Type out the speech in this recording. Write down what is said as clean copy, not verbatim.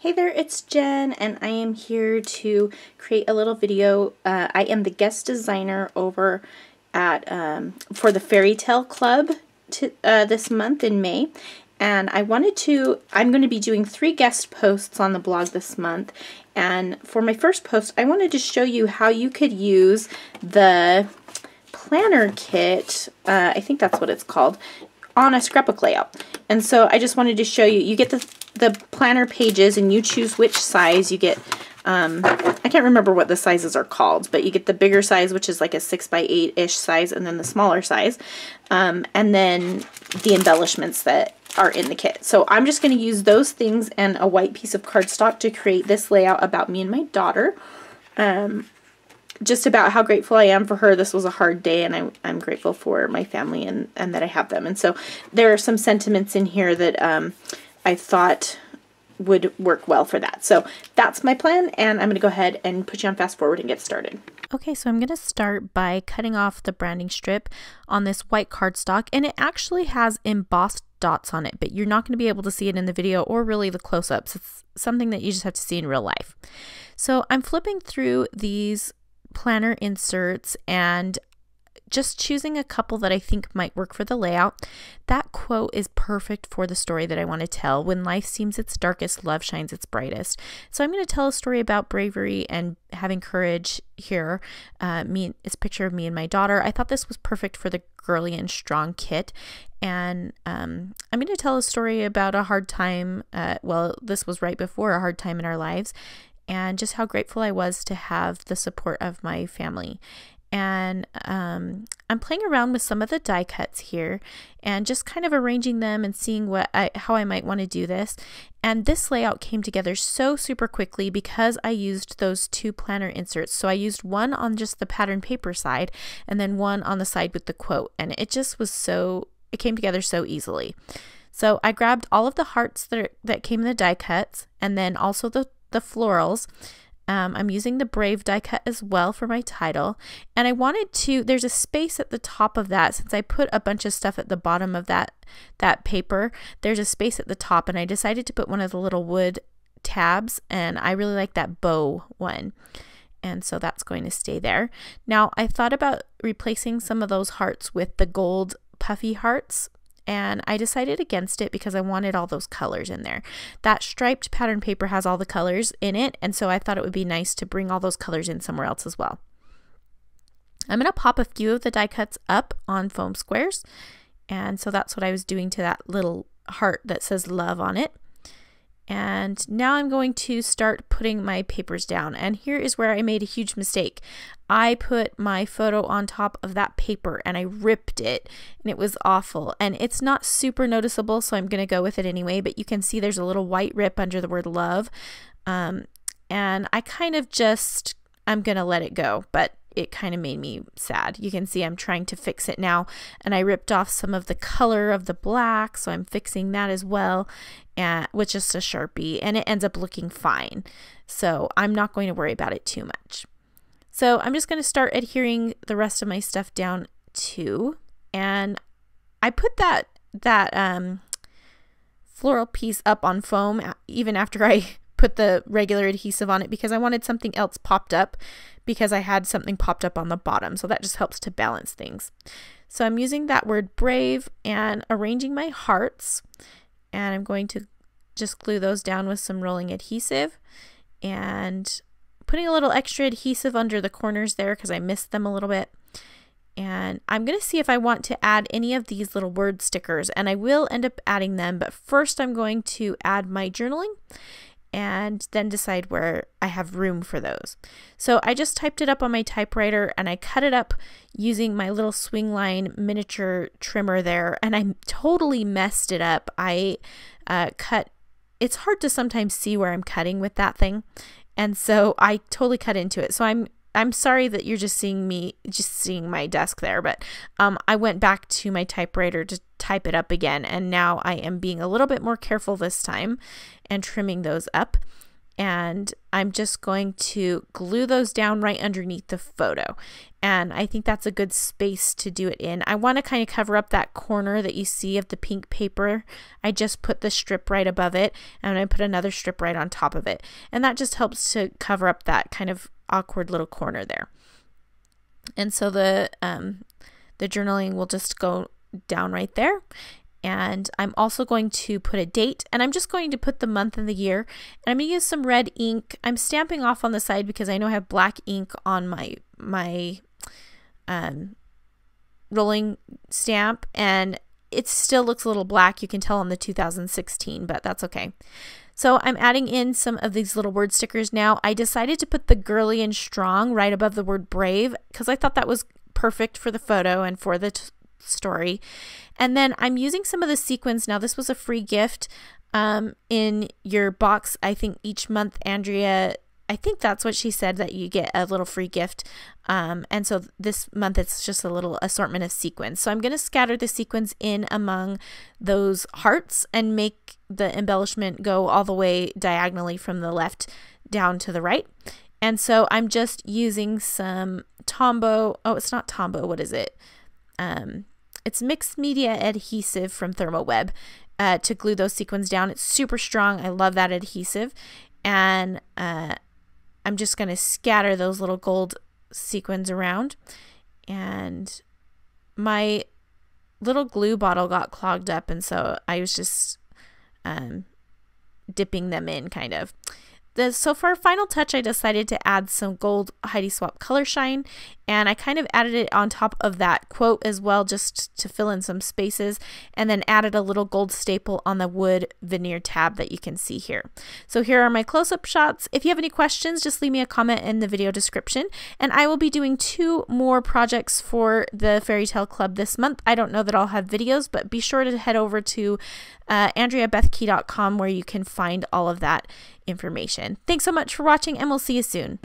Hey there, it's Jen, and I am here to create a little video. I am the guest designer over at for the Fairytale Club this month in May, and I'm going to be doing 3 guest posts on the blog this month. And for my first post, I wanted to show you how you could use the planner kit, I think that's what it's called, on a scrapbook layout. And so I just wanted to show you, you get the planner pages and you choose which size. You get, I can't remember what the sizes are called, but you get the bigger size, which is like a 6x8-ish size, and then the smaller size, and then the embellishments that are in the kit. So I'm just going to use those things and a white piece of cardstock to create this layout about me and my daughter. Just about how grateful I am for her. This was a hard day, and I'm grateful for my family and that I have them. And so there are some sentiments in here that I thought would work well for that. So that's my plan, and I'm going to go ahead and put you on fast forward and get started. Okay, so I'm going to start by cutting off the branding strip on this white cardstock, and it actually has embossed dots on it, but you're not going to be able to see it in the video or really the close-ups. It's something that you just have to see in real life. So I'm flipping through these planner inserts and just choosing a couple that I think might work for the layout. That quote is perfect for the story that I want to tell. When life seems its darkest, love shines its brightest. So I'm going to tell a story about bravery and having courage here. It's a picture of me and my daughter. I thought this was perfect for the girly and strong kit. And I'm going to tell a story about a hard time. Well, this was right before a hard time in our lives, and just how grateful I was to have the support of my family. And I'm playing around with some of the die cuts here and just kind of arranging them and seeing how I might want to do this. And this layout came together so super quickly because I used those 2 planner inserts. So I used one on just the pattern paper side and then one on the side with the quote, and it just was it came together so easily. So I grabbed all of the hearts that came in the die cuts, and then also the florals. I'm using the Brave die cut as well for my title, and I wanted to, there's a space at the top of that, since I put a bunch of stuff at the bottom of that paper, there's a space at the top, and I decided to put one of the little wood tabs, and I really like that bow one, and so that's going to stay there. Now I thought about replacing some of those hearts with the gold puffy hearts, and I decided against it because I wanted all those colors in there. That striped pattern paper has all the colors in it, and so I thought it would be nice to bring all those colors in somewhere else as well. I'm going to pop a few of the die cuts up on foam squares, and so that's what I was doing to that little heart that says love on it. And now I'm going to start putting my papers down, and here is where I made a huge mistake. I put my photo on top of that paper and I ripped it, and it was awful, and it's not super noticeable, so I'm going to go with it anyway, but you can see there's a little white rip under the word love, and I kind of I'm going to let it go, but it kind of made me sad. You can see I'm trying to fix it now, and I ripped off some of the color of the black, so I'm fixing that as well, and with just a Sharpie, and it ends up looking fine. So I'm not going to worry about it too much. So I'm just going to start adhering the rest of my stuff down too, and I put that floral piece up on foam even after I put the regular adhesive on it, because I wanted something else popped up, because I had something popped up on the bottom, so that just helps to balance things. So I'm using that word brave and arranging my hearts, and I'm going to just glue those down with some rolling adhesive and putting a little extra adhesive under the corners there because I missed them a little bit. And I'm going to see if I want to add any of these little word stickers, and I will end up adding them, but first I'm going to add my journaling and then decide where I have room for those. So I just typed it up on my typewriter, and I cut it up using my little swing line miniature trimmer there, and I totally messed it up. I it's hard to sometimes see where I'm cutting with that thing, and so I totally cut into it. So I'm sorry that you're just seeing my desk there, but I went back to my typewriter to type it up again, and now I am being a little bit more careful this time and trimming those up. and I'm just going to glue those down right underneath the photo. And I think that's a good space to do it in. I want to kind of cover up that corner that you see of the pink paper. I just put the strip right above it, and I put another strip right on top of it. And that just helps to cover up that kind of awkward little corner there. And so the journaling will just go down right there. And I'm also going to put a date, and I'm just going to put the month and the year, and I'm going to use some red ink. I'm stamping off on the side because I know I have black ink on my rolling stamp, and it still looks a little black. You can tell on the 2016, but that's okay. So I'm adding in some of these little word stickers now. I decided to put the girly and strong right above the word brave because I thought that was perfect for the photo and for the story. And then I'm using some of the sequins. Now, this was a free gift in your box. I think each month, Andrea, I think that's what she said, that you get a little free gift. And so this month it's just a little assortment of sequins. So I'm going to scatter the sequins in among those hearts and make the embellishment go all the way diagonally from the left down to the right. And so I'm just using some Tombow. Oh, it's not Tombow. What is it? It's mixed media adhesive from Thermoweb to glue those sequins down. It's super strong. I love that adhesive. And I'm just going to scatter those little gold sequins around. And my little glue bottle got clogged up, and so I was just dipping them in kind of. So for our final touch, I decided to add some gold Heidi Swapp color shine, and I kind of added it on top of that quote as well, just to fill in some spaces, and then added a little gold staple on the wood veneer tab that you can see here. So here are my close-up shots. If you have any questions, just leave me a comment in the video description, and I will be doing 2 more projects for the Fairytale Club this month. I don't know that I'll have videos, but be sure to head over to AndreaBethKey.com where you can find all of that information. Thanks so much for watching, and we'll see you soon.